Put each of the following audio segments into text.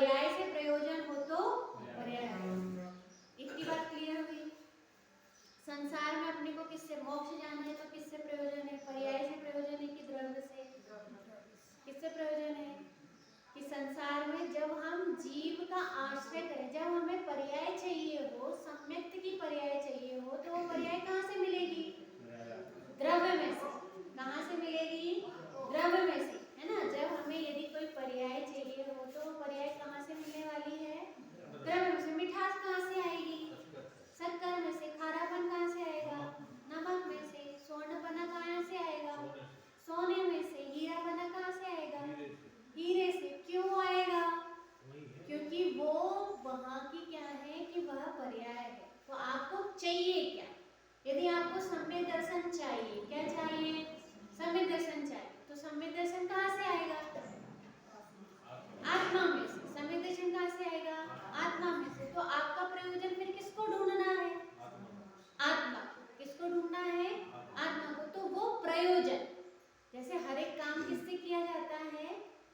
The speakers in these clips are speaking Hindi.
पर्याय से प्रयोजन हो तो पर्याय। इतनी बात क्लियर हुई। संसार में अपने को किससे मोक्ष जाना है तो किससे प्रयोजन है? पर्याय से प्रयोजन है कि द्रव्य से? किससे प्रयोजन है? कि संसार में जब हम जीव का आश्रय करें, जब हमें पर्याय चाहिए हो, सम्यक्त की पर्याय चाहिए हो, तो वो पर्याय कहाँ से मिलेगी? द्रव्य में से। कहाँ से मिलेगी? द्रव्य में से, है ना। जब हमें यदि कोई पर्याय चाहिए हो तो वो पर्याय कहाँ से मिलने वाली है? द्रव्य में से। मिठास कहाँ से आएगी? शक्कर में से। खारापन कहाँ से आएगा? नमक में से। स्वर्ण बना कहाँ से आएगा? सोने में से। हीरा बना कहाँ से आएगा? हीरे से। क्यों आएगा? क्योंकि वो वहाँ की क्या है कि वह पर्याय है। तो आपको चाहिए क्या? यदि आपको सम्यक दर्शन चाहिए, क्या चाहिए? सम्यक दर्शन चाहिए, तो सम्यक दर्शन कहाँ से आएगा? आत्मा में से। सम्यक दर्शन कहाँ से आएगा? आत्मा में से। तो आपका प्रयोजन फिर किसको ढूंढना है? आत्मा को। किसको ढूंढना है? आत्मा को। तो वो प्रयोजन, जैसे हर एक काम किससे किया जाता है?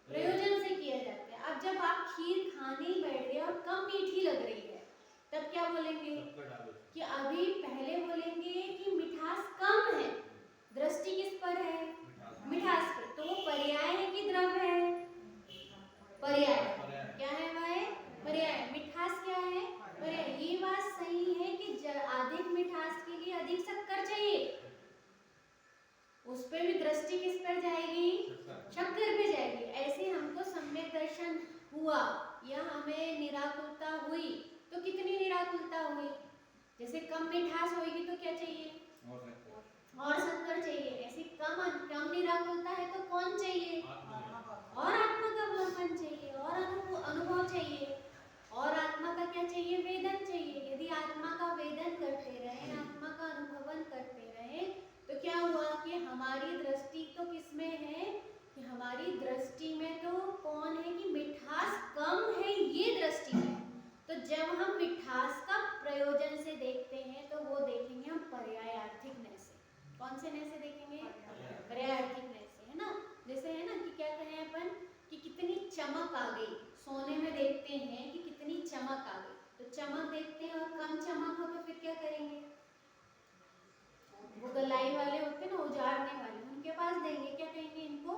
प्रयोजन से किया जाता है। अब जब आप खीर खाने ही बैठ गए और कम मीठी लग रही है, तब क्या बोलेंगे? कि अभी पहले बोलेंगे कि मिठास कम है। दृष्टि किस पर है? मिठास पर। तो वो पर्याय है कि द्रव्य है? पर्याय। क्या है वह? पर्याय। मिठास क्या है? पर्याय। ये बात सही है कि अधिक मिठास के लिए अधिक शक्कर चाहिए, उस पे भी दृष्टि किस पर जाएगी? शक्कर पे जाएगी। ऐसे हमको सम्यक दर्शन हुआ या हमें निराकुलता हुई, तो कितनी निराकुलता हुई? जैसे कम मिठास होगी तो क्या चाहिए? और शक्कर चाहिए। ऐसी कम निराकुलता है तो कौन चाहिए? और आत्मा का अवलंबन चाहिए, और अनुभव चाहिए। और आत्मा का क्या चाहिए? वेदन चाहिए। यदि आत्मा का वेदन करते रहे, आत्मा का अनुभवन करते रहे, तो क्या हुआ कि हमारी दृष्टि तो किसमें है? कि हमारी दृष्टि में तो कौन है कि मिठास कम है, ये दृष्टि है। तो जब हम मिठास का प्रयोजन से देखते हैं तो वो देखेंगे हम पर्यायार्थिक नय से। कौन से नय से देखेंगे? पर्यायार्थिक नय से, है ना। जैसे है ना कि क्या कहें अपन कि कितनी चमक आ गई। सोने में देखते हैं कि कितनी चमक आ गई, तो चमक देखते हैं और कम चमक हो तो फिर क्या करेंगे? वो गलाई वाले होते हैं ना, उजाड़ने वाले, उनके पास देंगे, क्या कहेंगे? इनको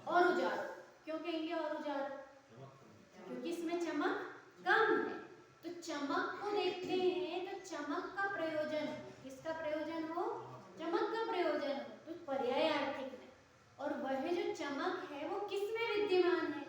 और उजाड़ो। क्यों कहेंगे और उजाड़ो? क्योंकि इसमें चमक कम है। तो चमक को देखते हैं तो चमक का प्रयोजन, किसका प्रयोजन हो? चमक का प्रयोजन हो, तो पर्यायार्थिक है। और वह जो चमक है वो किस में विद्यमान है?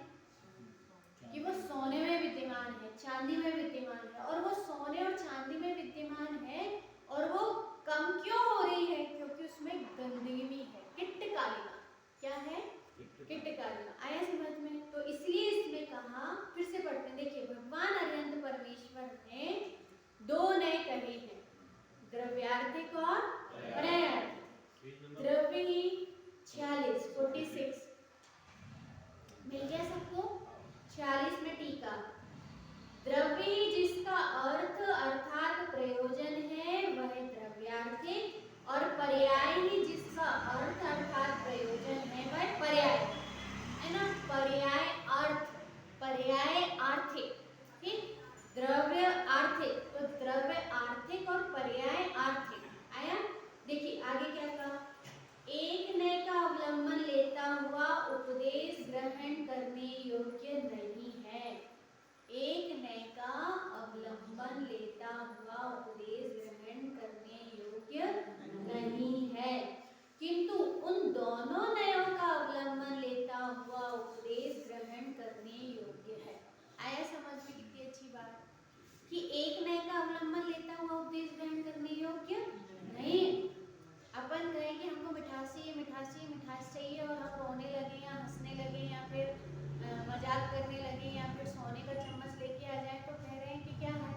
कि वो सोने में विद्यमान है, चांदी में विद्यमान है। और वो सोने और चांदी में विद्यमान है, और वो कम क्यों हो रही है? क्योंकि उसमें गंदगी भी है, किट्ट कालिमा। क्या है? किट्ट कालिमा। आया समझ में? तो इसलिए इसमें कहा, फिर से पढ़ते हैं, देखिए भगवान अरिहंत परमेश्वर ने दो नए कहे हैं, द्रव्यार्थिक और पर्यायार्थिक। द्रव्य ही 46 मिल गया सबको? 46 में टीका। द्रव्य ही जिसका अर्थ अर्थात प्रयोजन है वह द्रव्यार्थिक, और पर्याय ही जिसका अर्थ अर्थात प्रयोजन है वह पर्याय, है ना। पर्याय अर्थ, पर्याय आर्थिक, ठीक। द्रव्य आर्थिक, तो द्रव्य आर्थिक और पर्याय आर्थिक। आया? देखिए आगे क्या कहा? एक नय का अवलंबन लेता हुआ उपदेश ग्रहण करने योग्य नहीं है। एक नय का अवलंबन लेता हुआ उपदेश ग्रहण करने योग्य नहीं है, किंतु उन दोनों नयों का अवलंबन लेता हुआ उपदेश ग्रहण करने योग्य है। आया समझ में? कितनी अच्छी बात कि एक नय का अवलंबन लेता हुआ उपदेश ग्रहण करने योग्य नहीं। अपन कहें कि हमको मिठास चाहिए, मिठास चाहिए, मिठास चाहिए, और हम रोने लगे या हंसने लगे या फिर मजाक करने लगे या फिर सोने का चम्मच लेके आ जाए, तो कह रहे हैं कि क्या है?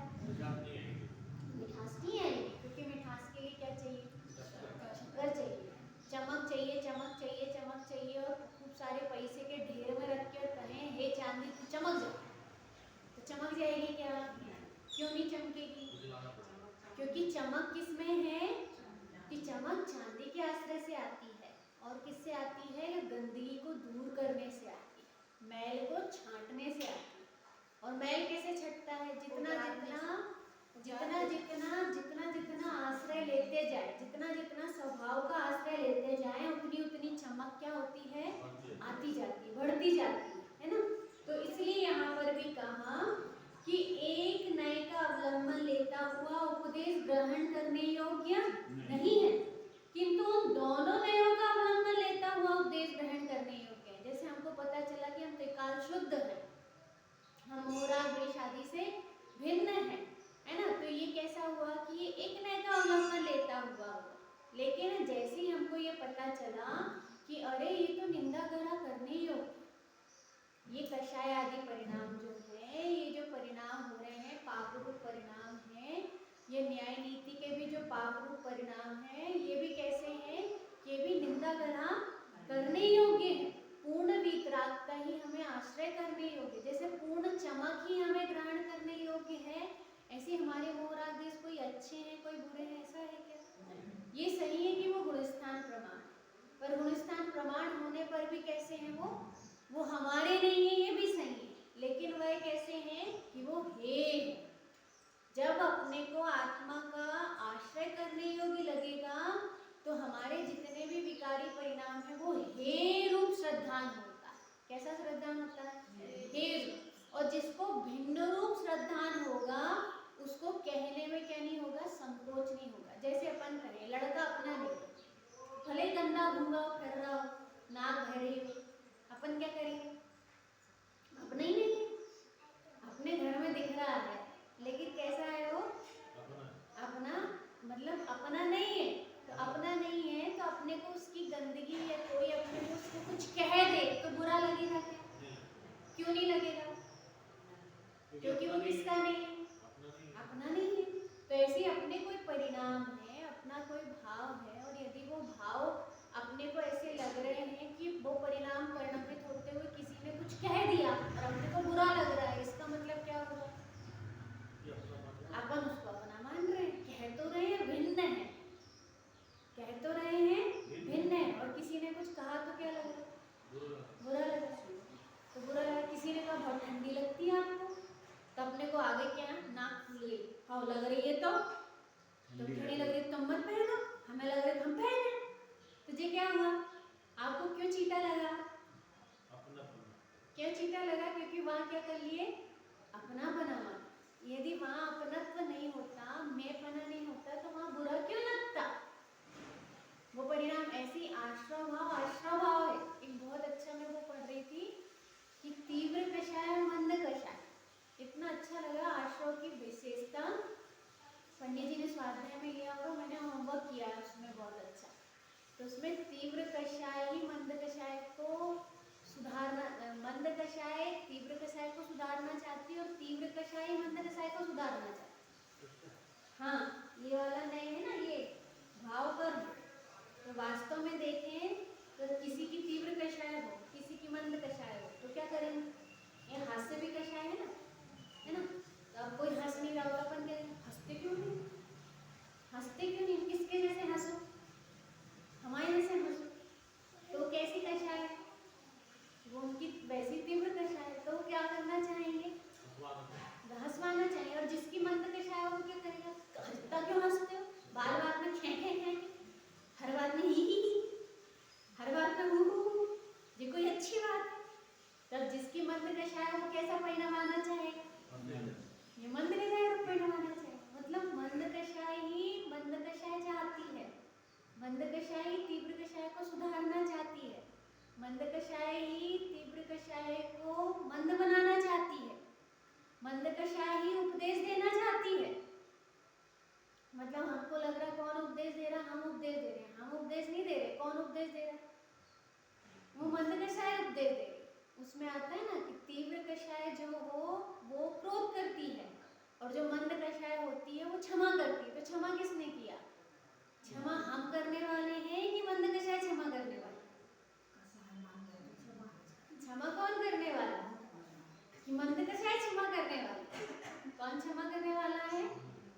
मिठास नहीं आएगी। क्योंकि मिठास के लिए क्या चाहिए? शक्कर चाहिए। चमक चाहिए, चमक चाहिए, चमक चाहिए, और खूब सारे पैसे के ढेर में रख के कहें हे चांदी तू चमक जा, तो चमक जाएगी क्या? क्यों नहीं चमकेगी? क्योंकि चमक किस में है? कि चमक चांदी के आश्रय से आती है, और किससे आती है? गंदगी को दूर करने से आती है, मैल को छांटने से आती है। और मैल कैसे छटता है? जितना जितना आश्रय लेते जाए, जितना स्वभाव का आश्रय लेते जाए, उतनी चमक क्या होती है? आती जाती है, बढ़ती जाती है ना। तो इसलिए यहाँ पर भी कहा कि एक नए का अवलंबन लेता हुआ उपदेश ग्रहण करने योग्य नहीं है, किंतु उन दोनों नयों का अवलंबन लेता हुआ उपदेश ग्रहण करने योग्य है। जैसे हमको पता चला कि हम त्रिकाल शुद्ध है, हम मोराग्रेश आदि से भिन्न है ना। तो ये कैसा हुआ कि ये एक नए का अवलंबन लेता हुआ, लेकिन जैसे ही हमको ये पता चला कि अरे ये तो निंदा करा करने योग्य, ये कषाय आदि परिणाम जो है, ये जो परिणाम हो रहे हैं पाप रूप परिणाम है, ये न्याय नीति के भी जो पाप रूप परिणाम है, ये भी कैसे हैं? ये भी निंदा करा करने योग्य है। पूर्ण वितरागता ही हमें आश्रय करने योग्य, जैसे पूर्ण चमक ही हमें ग्रहण करने योग्य है, ऐसे हमारे मोराग्रेश कोई अच्छे हैं कोई बुरे हैं, ऐसा है क्या? ये सही है कि वो गुणस्थान प्रमाण, पर गुणस्थान प्रमाण होने पर भी कैसे हैं वो हमारे नहीं है, ये भी सही है, लेकिन वह कैसे हैं कि वो हे। जब अपने को आत्मा का आश्रय करने योग्य लगेगा तो हमारे जितने भी विकारी परिणाम है वो हे रूप श्रद्धान होता है। कैसा श्रद्धान होता है? हे रूप। और जिसको भिन्न रूप श्रद्धान होगा उसको कहने में क्या नहीं होगा? संकोच नहीं होगा। जैसे अपन करें, लड़का अपना नहीं, भले गंदा घूंगा फिर रहा हो, नाक भरी हो, अपन क्या करेंगे? अपना ही नहीं है, अपने घर में दिख रहा है, लेकिन कैसा है वो? अपना मतलब अपना नहीं है। तो अपना नहीं है तो अपने को उसकी गंदगी या कोई अपने को उसको कुछ कह दे तो बुरा लगेगा क्या? क्यों नहीं लगेगा? क्योंकि वो किसका नहीं है? अपना नहीं है। तो ऐसे अपने कोई परिणाम है, अपना कोई भाव है, और यदि वो भाव अपने को ऐसे लग रहे हैं कि वो परिणाम परिणमित होते हुए किसी ने कुछ कह दिया और अपने को बुरा लग रहा है, इसका मतलब क्या होगा? अपन उसको अपना मान रहे हैं। कह तो रहे हैं भिन्न है, कह तो रहे हैं भिन्न है, और किसी ने कुछ कहा तो क्या लग रहा? बुरा लग रहा। तो बुरा लगा, किसी ने कहा बहुत ठंडी लगती है आपको, तो अपने को आगे क्या नाक फूल गई, हाँ लग रही है तो ठंडी लग रही है, तुम मत पहनो, हमें लग रहा है हम पहने। तुझे क्या हुआ? आपको क्यों चीटा लगा? क्यों चीटा लगा? क्योंकि वहाँ क्या कर लिए? अपना बना। यदि वहाँ अपनत्व नहीं होता, मैं पना नहीं होता, तो वहाँ बुरा क्यों लगता? वो परिणाम ऐसी आश्रव भाव है। एक बहुत अच्छा मैं वो पढ़ रही थी कि तीव्र कषाय और मंद कषाय, इतना अच्छा लगा। आश्रव की विशेषता पंडित जी ने स्वाध्याय में लिया होगा, मैंने होमवर्क किया है उसमें बहुत अच्छा। तो उसमें तीव्र कषाय ही मंद कषाय को सुधारना, मंद कषाय तीव्र कषाय को सुधारना चाहती है और तीव्र कषाय ही मंद कषाय को सुधारना चाहती है। हाँ, ये वाला नहीं है ना, ये भाव पर। तो वास्तव में देखें तो किसी की तीव्र कषाय हो, किसी की मंद कषाय हो, तो क्या करेंगे? ये हास्य भी कषाय है ना। तो अब कोई हंस नहीं रहा होगा, अपन कहेंगे हंसते क्यों नहीं? हंसते क्यों नहीं? किसके जैसे हंसो? हमारे जैसे हंसो। तो कैसी कषाय है? वो उनकी वैसी तीव्र कषाय है, तो वो क्या करना चाहेंगे? हंसवाना चाहिए। और जिसकी मंद कषाय हो वो क्या करेगा? हंसता क्यों हंसते हो? बार बार में खे हर बात में ही हर बात में हु, ये कोई अच्छी बात है? तब जिसकी मंद कषाय है वो कैसा परिणाम आना चाहेगा? ये मंद कषाय रूप परिणाम आना चाहिए। मतलब मंद कषाय ही मंद कषाय चाहती है, मंद कषाय ही तीव्र कषाय को सुधारना चाहती है, मंद कषाय ही तीव्र कषाय को मंद बनाना चाहती है, मंद कषाय ही उपदेश देना चाहती है। मतलब हमको लग रहा है कौन उपदेश दे रहा? हम उपदेश दे रहे हैं। हम उपदेश नहीं दे रहे, कौन उपदेश दे रहा है? वो मंद कषाय उपदेश दे रही। उसमें आता है ना कि तीव्र कषाय जो हो वो क्रोध करती है, और जो मंद कषाय होती है वो क्षमा करती है। तो क्षमा किसने किया? क्षमा हम करने वाले हैं कि मंद कषाय क्षमा करने वाले? क्षमा कौन करने वाला? कि मंद कषाय क्षमा करने वाला? कौन क्षमा करने वाला है?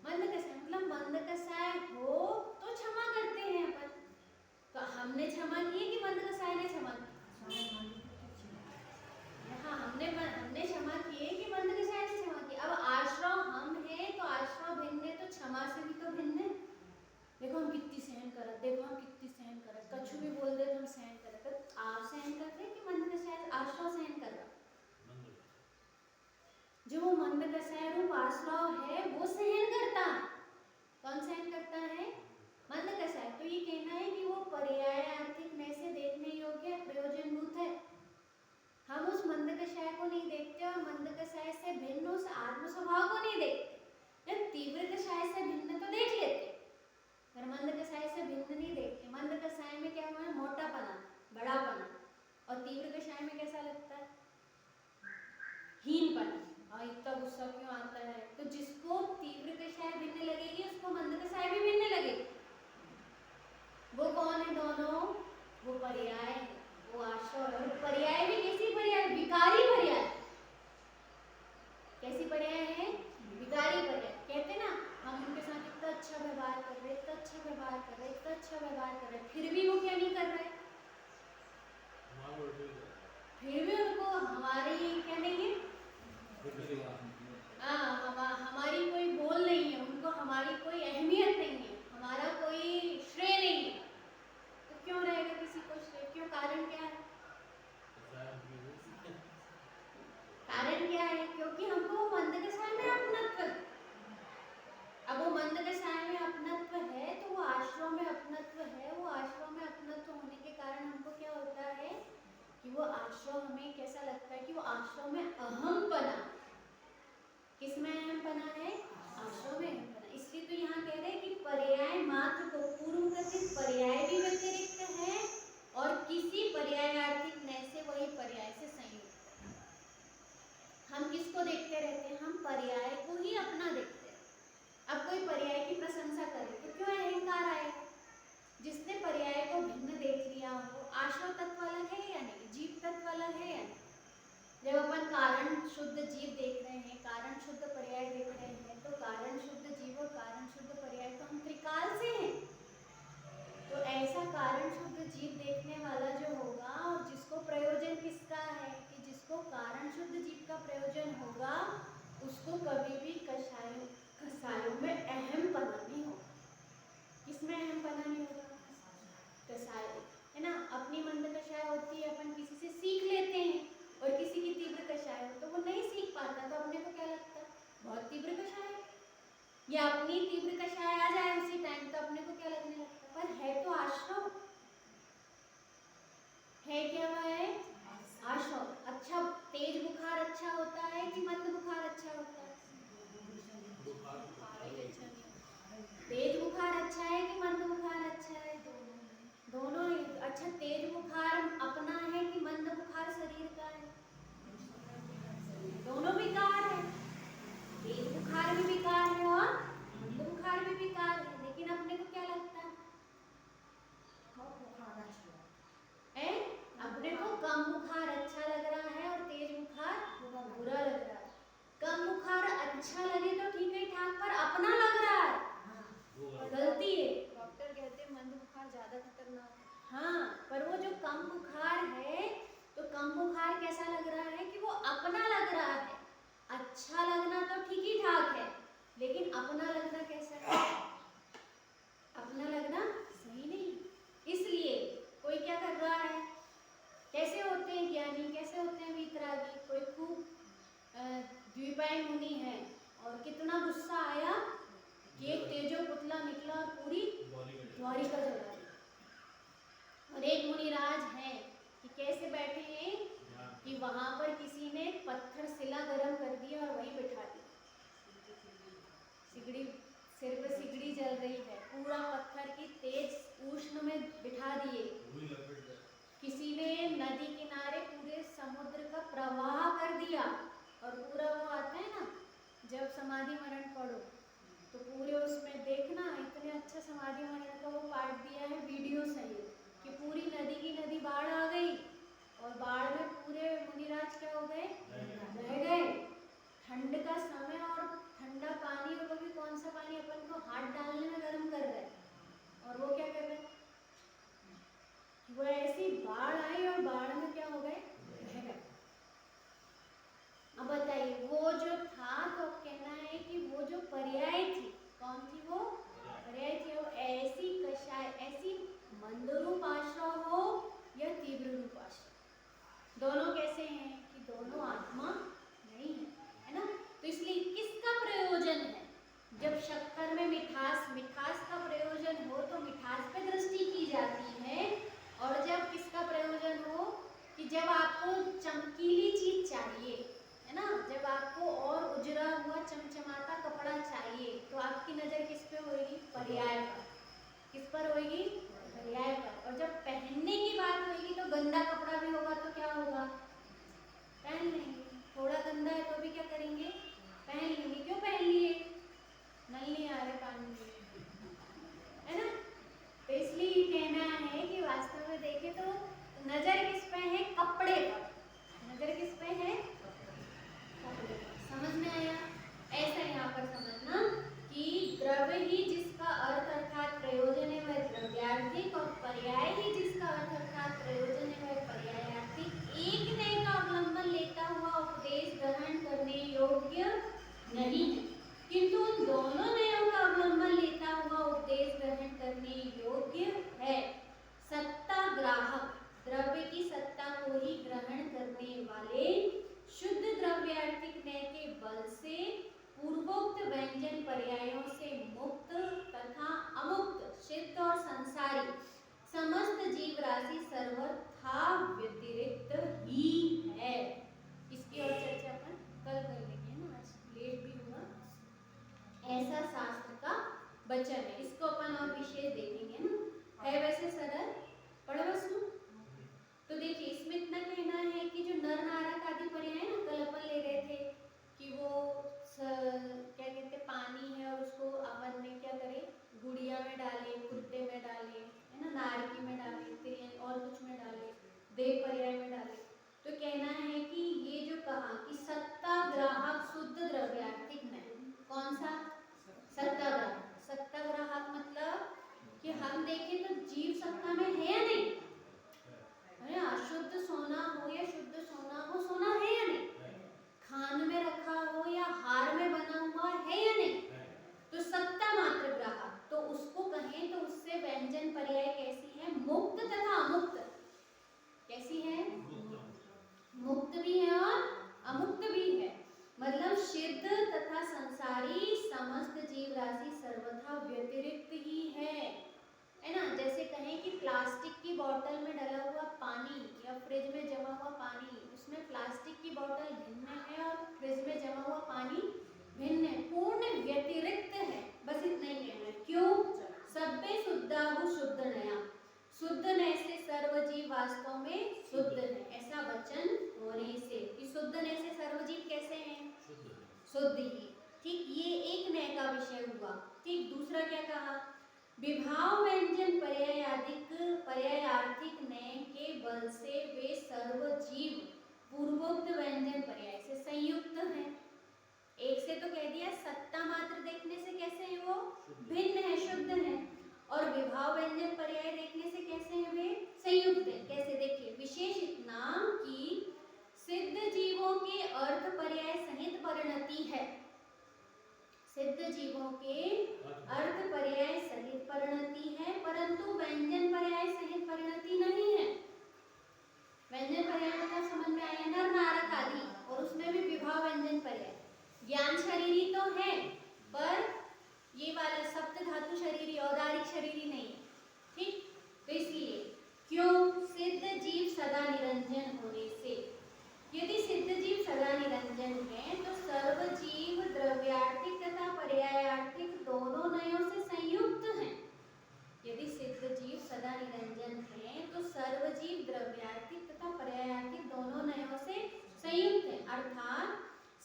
मंद कषाय। मतलब मंद कषाय हो तो क्षमा करते हैं अपन। तो हमने क्षमा की कि मंद कषाय ने क्षमा की? हाँ, हमने क्षमा किए कि मंद कषाय भी सहन कर रहे, तो आप सहन कर रहे कि मंद कषाय आश्रव सहन कर रहा? जो वो मंद कषाय रूप आश्रव है वो सहन करता है। कौन सहन करता है? मंद कषाय। तो ये कहना है कि वो पर्यायार्थिक नय से देखने योग्य प्रयोजनभूत है। हम उस मंद कषाय को नहीं देखते और मंद कषाय से भिन्न उस आत्म स्वभाव को नहीं देखते। तीव्र कषाय से भिन्न तो देख लेते, पर मंद कषाय से भिन्न नहीं देखते। मंद कषाय में क्या हुआ है? मोटापना, बड़ापना। और तीव्र कषाय में कैसा लगता है? हीनपना। और इतना गुस्सा क्यों आता है? तो जिसको तीव्र कषाय भिन्न लगेगी उसको मंद कषाय भी भिन्न लगेगी। वो कौन है दोनों? वो पर्याय है, वो आश्रव है। और पर्याय भी कैसी पर्याय? विकारी पर्याय। कैसी पर्याय है? विकारी पर्याय। कहते ना हम उनके साथ इतना अच्छा व्यवहार कर रहे, इतना अच्छा व्यवहार कर रहे, इतना अच्छा व्यवहार कर रहे, फिर भी वो क्या नहीं कर रहे? फिर भी उनको हमारी क्या नहीं है? हमारी कोई बोल नहीं है, उनको हमारी कोई अहमियत नहीं है, हमारा कोई श्रेय नहीं है। तो क्यों रहेगा किसी को श्रेय? क्यों? कारण क्या है? कारण क्या है? क्योंकि हमको मंद कषाय में अपनत्व है। अब वो मंद कषाय में अपनत्व है तो वो आश्रव में अपनत्व है। वो आश्रव में अपनत्व होने के कारण हमको क्या होता है कि वो आश्रव हमें कैसा लगता है कि वो आश्रव में अहमपना। किसमें अहमपना है? आश्रव में अहमपना। इसलिए तो यहाँ कह रहे हैं कि पर्याय मात्र को पूर्व कथित पर्याय भी व्यतिरिक्त है और किसी पर्यायार्थिक नय से वही पर्याय से संयुक्त है। हम किसको देखते रहते हैं? हम पर्याय को ही अपना देखते हैं। अब कोई पर्याय की प्रशंसा करे तो क्यों अहंकार आए? जिसने पर्याय को भिन्न देख लिया हो, आश्रव तत्व अलग है या नहीं? जीव तत्व अलग है या नहीं? जब अपन कारण शुद्ध जीव देख रहे हैं, कारण शुद्ध पर्याय देख रहे हैं, तो कारण शुद्ध जीव और कारण शुद्ध पर्याय तो हम त्रिकाल से हैं। तो ऐसा कारण शुद्ध जीव देखने वाला जो होगा और जिसको प्रयोजन किसका है कि जिसको कारण शुद्ध जीव का प्रयोजन होगा उसको कभी भी कषायों में अहमपना नहीं होगा। किसमें अहमपना नहीं होगा? कषाय है ना। अपनी मंद कषाय होती है, अपन किसी से सीख लेते हैं, और किसी की तीव्र कषाय हो तो वो नहीं सीख पाता, तो अपने को क्या लगता है? बहुत तीव्र कषाय है। या अपनी तीव्र कषाय आ जाए उसी टाइम तो अपने को क्या लगने लगता है? पर है तो आश्रव है। क्या हुआ है? आश्रव। अच्छा, तेज बुखार अच्छा होता है कि मंद बुखार अच्छा होता है? तेज बुखार अच्छा है कि मंद बुखार अच्छा है? दोनों ही। अच्छा, तेज बुखार अपना है कि मंद बुखार शरीर का है? दोनों विकार है। तेज बुखार भी विकार है और मंद बुखार भी विकार है। लेकिन अपने को क्या लगता है? अपने को कम बुखार अच्छा लग रहा है और तेज बुखार बुरा लग रहा है। कम बुखार अच्छा लगे तो ठीक है ठाक, पर अपना लग रहा है, गलती है। डॉक्टर कहते हैं मंद बुखार ज्यादा खतरनाक है। हाँ, पर वो जो कम बुखार है तो कम बुखार कैसा लग रहा है कि वो अपना लग रहा है। अच्छा लगना तो ठीक ही ठाक है, लेकिन अपना लगना कैसा है? अपना लगना सही नहीं। इसलिए कोई क्या कर रहा है? कैसे होते हैं ज्ञानी, कैसे होते हैं वीतरागी? कोई खूब द्विपायी मुनि है और कितना गुस्सा आया कि एक तेजो पुतला निकला और पूरी द्वारिका जला दी। और एक मुनिराज है कि कैसे बैठे हैं कि वहां पर किसी ने पत्थर शिला गर्म कर दी और वहीं बिठा दी। सिगड़ी, सिर पे सिगड़ी जल रही है, पूरा पत्थर की तेज उष्ण में बिठा दिए। किसी ने नदी किनारे पूरे समुद्र का प्रवाह कर दिया और पूरा वो आता है ना जब समाधि मरण पढ़ो तो पूरे उसमें देखना इतने अच्छा समाधि मरण का वो पाठ दिया है वीडियो सहित कि पूरी नदी की नदी बाढ़ आ गई और बाढ़ में पूरे मुनिराज क्या हो गए? रह गए। ठंड का समय और ठंडा पानी, और वो भी कौन सा पानी? अपन को हाथ डालने में गर्म कर रहा है और वो क्या कर रहे हैं? वो ऐसी बाढ़ आई और बाढ़ में क्या हो गए? रह गए। अब बताइए वो जो था तो कहना है कि वो जो पर्याय थी, कौन थी वो? पर्याय थी। वो ऐसी कषाय, ऐसी मंदरूप आश्रव हो आपको चमकीली चीज चाहिए, है ना, जब आपको और उजरा हुआ चमचमाता कपड़ा चाहिए तो आपकी नजर किस पे होगी? पर्याय पर। किस पर होगी? पर्याय पर। और जब पहनने की बात होगी तो गंदा कपड़ा भी होगा तो क्या होगा? पहन लेंगे। थोड़ा गंदा है तो भी क्या करेंगे? पहन लेंगे। क्यों पहन लिए? नल नहीं आ रहे पानी में, है ना। तो इसलिए कहना है कि वास्तव में देखें तो नजर किस पे है? कपड़े पर। नजर किस पे है? कपड़े पर। समझ में आया? ऐसा यहाँ पर समझना कि द्रव्य ही जिसका अर्थ अर्थात प्रयोजन है वह द्रव्यार्थिक, और पर्याय ही जिसका अर्थ अर्थात प्रयोजन है वह पर्यायार्थिक एक नए का अवलंबन लेता हुआ उपदेश ग्रहण करने योग्य नहीं है, किंतु उन दोनों नयों का अवलंबन लेता हुआ उपदेश ग्रहण करने योग्य है। सत्ता ग्राहक, द्रव्य की सत्ता को ही ग्रहण करने वाले शुद्ध द्रव्यार्थिक नय के बल से पूर्वोक्त व्यंजन पर्यायों से मुक्त तथा अमुक्त सिद्ध और संसारी समस्त जीव राशि सर्वथा व्यतिरिक्त ही है। इसकी और चर्चा अपन कल कर लेंगे ना, आज लेट भी हुआ। ऐसा शास्त्र का वचन है, इसको अपन और विशेष देखेंगे ना। है वैसे सरल, पढ़ो सुनो। तो देखिए इसमें इतना कहना है कि जो नर नारक आदि पर्याय है ना, कल अपन ले रहे थे कि वो क्या कहते पानी है और उसको अपन ने क्या करे, गुड़िया में डाले, कुत्ते में डाले, है ना, नारकी में डाले, और कुछ में डाले, देव पर्याय में डाले। तो कहना है कि ये जो कहा कि सत्ता ग्राहक शुद्ध द्रव्यार्थिक में, कौन सा? सत्ता ग्राहक। सत्ता ग्राहक मतलब कि हम देखें तो जीव सत्ता में है या नहीं? है। अशुद्ध सोना हो या शुद्ध सोना हो, सोना है या नहीं? खान में रखा हो या हार में बना हुआ है या नहीं? तो सत्ता मात्र ग्राहक, तो उसको कहें तो उससे व्यंजन पर्याय कैसी है? मुक्त तथा अमुक्त। कैसी है? मुक्त भी है और अमुक्त भी है। मतलब सिद्ध तथा संसारी समस्त जीव राशि सर्वथा व्यतिरिक्त ही है ना। जैसे कहें कि प्लास्टिक की बोतल में डला हुआ पानी या फ्रिज में जमा हुआ पानी, उसमें प्लास्टिक की बोतल भिन्न है और फ्रिज में जमा हुआ पानी भिन्न है, पूर्ण व्यतिरिक्त है। बस इतना ही कहना है। क्यों? सभ्य शुद्धाहु शुद्ध नया, शुद्ध नय से सर्वजीव वास्तव में शुद्ध है, ऐसा वचन होने से कि शुद्ध नय से सर्वजीव कैसे हैं? शुद्ध ही। ठीक, ये एक नय का विषय हुआ। ठीक, दूसरा क्या कहा? विभाव व्यंजन पर्यायार्थिक नय के बल से वे सर्वजीव पूर्वोक्त व्यंजन पर्याय से संयुक्त हैं। एक से तो कह दिया सत्ता मात्र देखने से कैसे है वो? भिन्न है, शुद्ध है। और विभाव व्यंजन पर्याय देखने से कैसे हैं वे? संयुक्त है। कैसे? देखिए विशेष इतना कि सिद्ध जीवों के अर्थ पर्याय सहित परिणति है। सिद्ध जीवों के अर्थ पर्याय सहित परिणति है, परंतु व्यंजन पर्याय सहित परिणति नहीं है। व्यंजन पर्याय मतलब समझ में आया? नर नारक आदि, और उसमें भी विभाव व्यंजन पर्याय। ज्ञान शरीरी तो है, पर ये वाला सप्त धातु शरीरी, औदारिक शरीरी नहीं है। ठीक, तो इसलिए क्यों? सिद्ध जीव सदा निरंजन होने से। यदि सिद्ध जीव सदा निरंजन है तो सर्वजीव द्रव्यार्थिक तथा पर्यायार्थिक दोनों नयों से संयुक्त हैं। यदि सिद्ध जीव सदा निरंजन है तो सर्वजीव द्रव्यार्थिक तथा पर्यायार्थिक दोनों नयों से संयुक्त है, अर्थात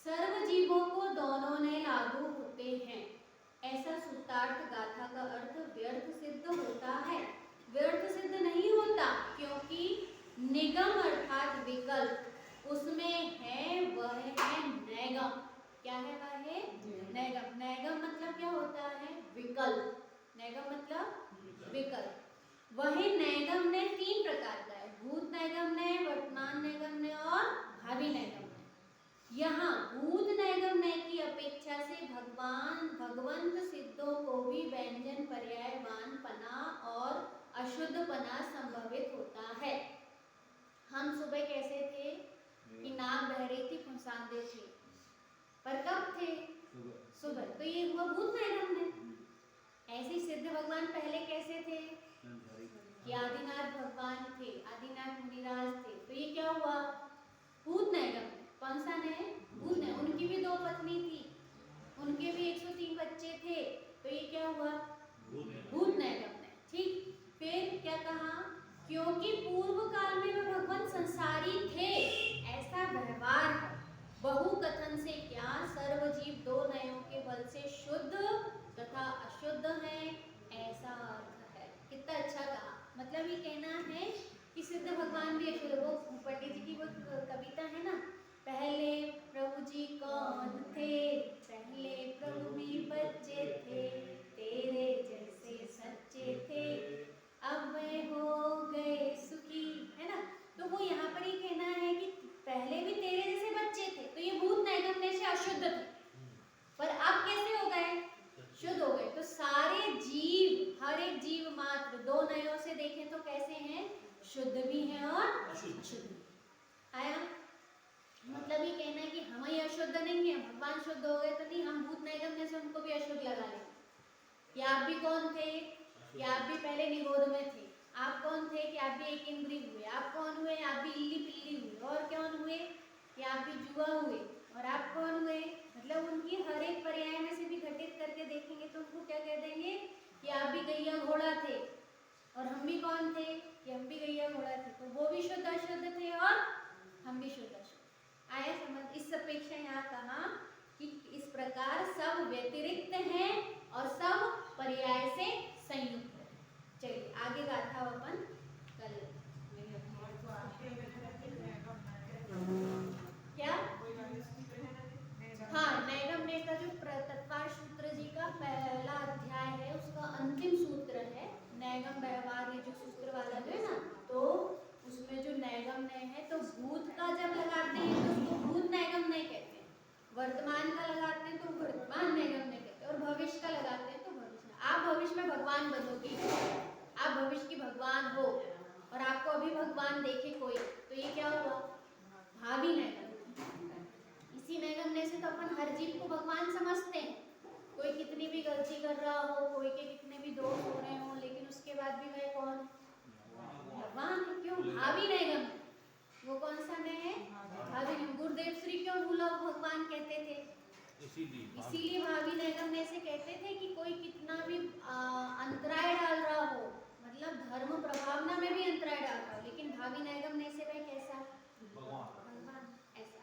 सर्वजीवों को दोनों नय लागू होते हैं। ऐसा सूत्रार्थ गाथा का अर्थ व्यर्थ सिद्ध होता है। व्यर्थ सिद्ध नहीं होता, क्योंकि निगम अर्थात विकल्प उसमें है, वह है नैगम। क्या है? वह है नैगम। नैगम मतलब क्या होता है? विकल्प। नैगम मतलब विकल्प। वह नैगम ने तीन प्रकार का है, भूत नैगम ने, वर्तमान नैगम ने और भावी नैगम ने। यहाँ भूत नैगम ने की अपेक्षा से भगवंत सिद्धों को भी व्यंजन पर्यायवान पना और अशुद्ध पना संभवित होता है। हम सुबह कैसे थे कि नाक बह रही थी, फुंसाते थे, पर कब थे? सुबह। तो ये हुआ भूत नैगम ने। ऐसे सिद्ध भगवान पहले कैसे थे कि आदिनाथ भगवान थे, आदिनाथ मुनिराज थे। तो ये क्या हुआ? दो पत्नी थी, उनके भी 103 बच्चे थे, तो ये क्या हुआ? भूत नैगम नय। ठीक, फिर क्या कहा? क्योंकि पूर्व काल में वे भगवान संसारी थे, ऐसा व्यवहार है। बहु कथन से क्या सर्वजीव दो नयों के बल से शुद्ध तथा अशुद्ध है, ऐसा अर्थ है। कितना अच्छा कहा। मतलब ये कहना है कि सिद्ध भगवान भी अशुद्ध। वो पंडित जी की वो कविता है ना, पहले प्रभु जी कौन थे, पहले प्रभु भी बच्चे थे, तेरे जैसे सच्चे थे, अब वे हो गए सुखी, है ना। तो वो यहाँ पर ये कहना है कि पहले भी तेरे जैसे बच्चे थे, तो ये भूत नैगम्य से अशुद्ध थे, पर अब कैसे हो गए? शुद्ध हो गए। तो सारे जीव, हर एक जीव मात्र दो नयों से देखें तो कैसे हैं? शुद्ध भी हैं और अशुद्ध भी। आया? मतलब ये कहना है कि हम ही अशुद्ध नहीं है, भगवान शुद्ध हो गए तो नहीं, हम भूत नैगम्य से उनको भी अशुद्ध लगा लेंगे। कि आप भी कौन थे? कि आप भी पहले निगोद में थे। आप कौन थे? कि आप भी एक इंद्रिय हुए। आप कौन हुए? आप भी इल्ली पिल्ली हुए। और कौन हुए? कि आप भी जुआ हुए। और आप कौन हुए? मतलब उनकी हर एक पर्याय में से भी घटित करके देखेंगे तो उनको क्या कह देंगे? कि आप भी गैया घोड़ा थे। और हम भी कौन थे? कि हम भी गैया घोड़ा थे। तो वो भी शुद्ध अशुद्ध थे और हम भी शुद्ध अशुद्ध। आया समझ? इस अपेक्षा यहाँ कहा कि इस प्रकार सब व्यतिरिक्त हैं और सब पर्याय से संयुक्त है। चलिए आगे गाथा अपन कल। क्या? हाँ, नैगम ने का जो तत्वार सूत्र जी का पहला अध्याय है, उसका अंतिम सूत्र है नैगम व्यवहार, ये जो सूत्र वाला जो है ना, तो उसमें जो नैगम नय है, तो भूत का जब लगाते हैं तो उसको भूत नैगम नय कहते हैं, वर्तमान का लगाते हैं तो वर्तमान नैगम नय कहते हैं, और भविष्य का लगाते हैं तो भविष्य। आप भविष्य में भगवान बनोगी, आप भविष्य की भगवान हो और आपको अभी भगवान देखे कोई, तो ये क्या हुआ? भावी नैगम। इसी नैगम नय से तो अपन हर जीव को भगवान समझते हैं। कोई कितनी भी गलती कर रहा हो, कोई के कितने भी दोष हो रहे हो, लेकिन उसके बाद भी वह कौन? भगवान। क्यों? भावी नैगम। वो कौन सा नय है? भावी नय। गुरुदेव श्री क्यों भूलो भगवान कहते थे? इसीलिए भावी नैगम नय से कहते थे कि कोई कितना भी अंतराय डाल रहा हो, मतलब धर्म प्रभावना में भी अंतराय डाल रहा हो, लेकिन भावी नैगम नय से वह कैसा? भगवान। ऐसा।